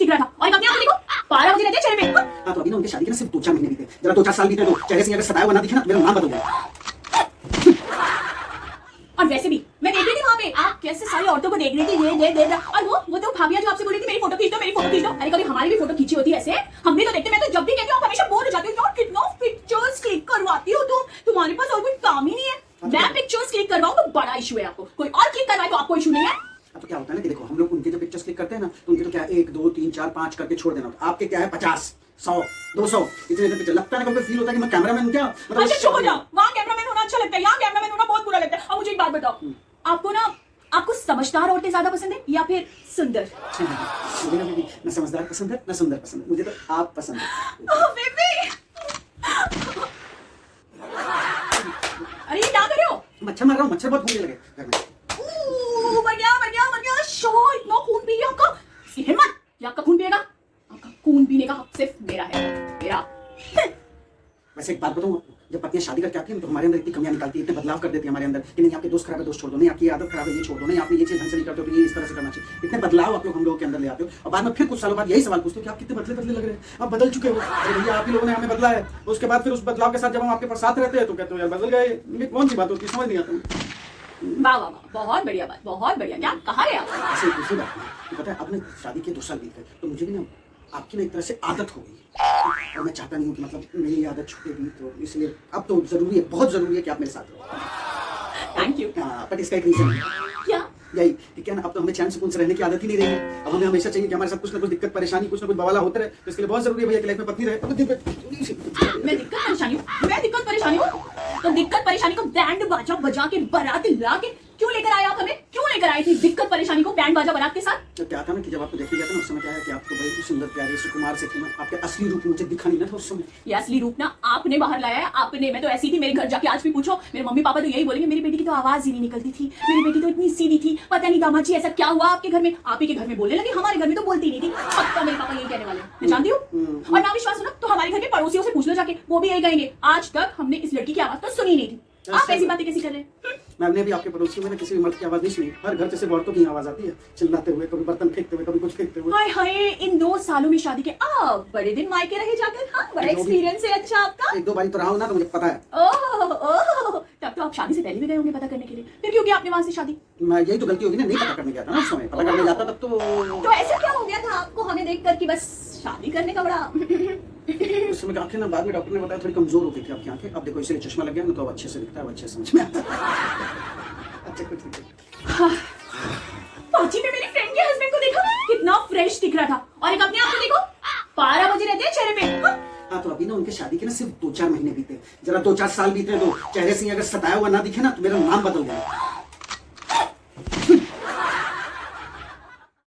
दिख रहा था और एक अपने आप को देखो 12 बजे रहते हैं चेहरे पे। हाँ तो अभी ना उनके शादी के ना सिर्फ 2-4 महीने बीते, जरा 2-4 साल बीते तो चेहरे से अगर सताया हुआ ना दिखे ना तो मेरा नाम बदल जाए। और वैसे भी मैं देख रही थी वहां पे आप कैसे सारी औरतों को देख रही थी ये दे और वो तो भाभिया जो आपसे बोल रही थी मेरी फोटो खींच दो मेरी फोटो खींच दो। अरे कभी हमारी भी फोटो खींची होती है ऐसे हम भी तो देखते। मैं तो जब भी कहती हूँ आप हमेशा बोर हो जाती हो यार कितना पिक्चर्स क्लिक करवाती हो तुम्हारे पास और कोई काम ही नहीं है। मैं पिक्चर्स क्लिक करवाऊं तो बड़ा इशू है आपको, कोई और क्लिक करवाए तो आपको इशू नहीं है। तो क्या होता है ना कि देखो हम लोग उनके जो पिक्चर्स क्लिक करते हैं ना तो उनके तो क्या 1 2 3 4 5 करके छोड़ देना, आपके क्या है 50 100 200 इतने इतने पिक्चर। लगता है ना कभी फील होता है कि मैं कैमरामैन हूं क्या, मतलब अच्छा चुप हो जाओ। वहां कैमरामैन होना अच्छा लगता है, यहाँ कैमरामैन होना बहुत बुरा लगता है। अब मुझे एक बात बताओ आपको ना आपको समझदार औरतें ज्यादा पसंद है या फिर सुंदर? मुझे ना बेबी ना समझदार पसंद है ना सुंदर पसंद है, मुझे तो आप पसंद है। ओह बेबी अरे ये क्या कर रहे हो? मच्छर मार रहा हूँ, मच्छर बहुत भूखने लगे घर में। मर गया शो इतना खून पी लिया आपका। इसकी हिम्मत ये आपका खून पिएगा? आपका खून पीने का हक सिर्फ मेरा है, मेरा। वैसे एक बात बताऊं आपको, जब पत्नियां शादी करके आती हैं तो हमारे अंदर इतनी कमियां निकालती है, इतने बदलाव कर देती है हमारे अंदर कि नहीं आपके दोस्त खराब है दोस्त छोड़ दो, नहीं आपकी आदत खराब है ये छोड़ दो, नहीं आपने ये चीज ढंग से नहीं करते हो तो ये इस तरह से करना चाहिए। इतने बदलाव आप लोग हम लोगों के अंदर ले आते हो और बाद में फिर कुछ सालों बाद यही सवाल पूछते हो कि आप कितने बदले बदले लग रहे हैं, आप बदल चुके हो। अरे भैया आप ही लोगों ने हमें बदला है। उसके बाद फिर उस बदलाव के साथ जब हम आपके साथ रहते हैं तो कहते हो यार बदल गए। ये कौन सी बात होती है, समझ नहीं आता। वाह वाह वाह बहुत बढ़िया बात, बहुत बढ़िया। क्या कहा है आप? ऐसे दूसरी बात है, पता है आपने शादी के 2 साल बीत गए तो मुझे भी ना आपकी ना एक तरह से आदत हो गई और मैं चाहता नहीं हूँ कि मतलब मेरी आदत छूटेगी, तो इसलिए अब तो जरूरी है, बहुत जरूरी है कि आप मेरे साथ रहो। Thank you. बट इसका एक रीजन है क्या? यही कि क्या ना अब तो हमें चैन सुकून से रहने की आदत ही नहीं रही है। अब हमें हमेशा चाहिए कि हमारे साथ कुछ ना कुछ दिक्कत परेशानी कुछ ना कुछ बवाला होता रहे, तो इसके लिए बहुत जरूरी है भैया कि लाइफ में पत्नी रहे। मैं दिक्कत परेशानी हूँ, मैं दिक्कत परेशानी हूँ तो दिक्कत परेशानी को बैंड बाजा बजा के बारात ला के क्यों लेकर आए आप हमें? क्यों लेकर आए थे दिक्कत परेशानी को बैंड बाजा बारात के साथ? तो क्या था ना कि जब आपको देखने गया था ना उस समय क्या है कि आपको बड़ी सुंदर प्यारी सुकुमार से थी ना, आपके असली रूप मुझे दिखा नहीं ना था उस समय। ये असली रूप ना आपने बाहर लाया है, आपने। मैं तो ऐसी थी, मेरे घर जाके आज भी पूछो मेरे मम्मी पापा तो यही बोलेंगे मेरी बेटी की तो आवाज ही नहीं निकलती थी, मेरी बेटी तो इतनी सीधी थी, पता नहीं दामाद जी ऐसा क्या हुआ आपके घर में, आप ही के घर में बोलने लगे, हमारे घर में तो बोलती नहीं थी। पक्का मेरे पापा यही कहने वाले हैं, मैं जानती हूँ। और ना विश्वास हो ना तो हमारे घर के पड़ोसियों से पूछ लो जाके, वो भी यही कहेंगे आज तक हमने इस लड़की की आवाज तो सुनी नहीं थी। आप ऐसी बातें कैसी कर रहे हैं? मैंने भी आपके पड़ोसियों में किसी भी मर्द की आवाज नहीं सुनी। हर घर से सिर्फ औरतों की आवाज आती है, चिल्लाते हुए, कभी बर्तन फेंकते हुए, कभी कुछ फेंकते हुए। हाय हाय इन 2 सालों में शादी के आप बड़े दिन मायके रहे जाकर। हाँ बड़ा एक्सपीरियंस है अच्छा आपका। 1-2 बारी तो रहा हूं ना तो मुझे पता है। ओह तब तो आप शादी से पहले भी गए होंगे पता करने के लिए, फिर क्यों किया आपने वहां से शादी? मैं यही तो गलती होगी ना, नहीं पता करने गया था ना उस समय, पता करने जाता तब तो ऐसा क्या हो गया था आपको हमें देखकर कि बस शादी करने का बड़ा? उस समय आंखें ना बाद में डॉक्टर ने बताया थोड़ी कमजोर हो गई थी आपकी आंखें। अब देखो इसलिए चश्मा लग गया ना तो अब अच्छे से दिखता है, अच्छे समझ में आता है। अच्छा कुछ नहीं। पाची में मेरी फ्रेंड के हस्बैंड को देखा कितना फ्रेश दिख रहा था और एक अपने आप को देखो 12 बजे रहते हैं चेहरे पे। हाँ तो अभी ना उनके शादी के ना सिर्फ 2-4 महीने बीते, जरा 2-4 साल बीते तो चेहरे से अगर सताया हुआ ना दिखे ना तो मेरा नाम बदल गया।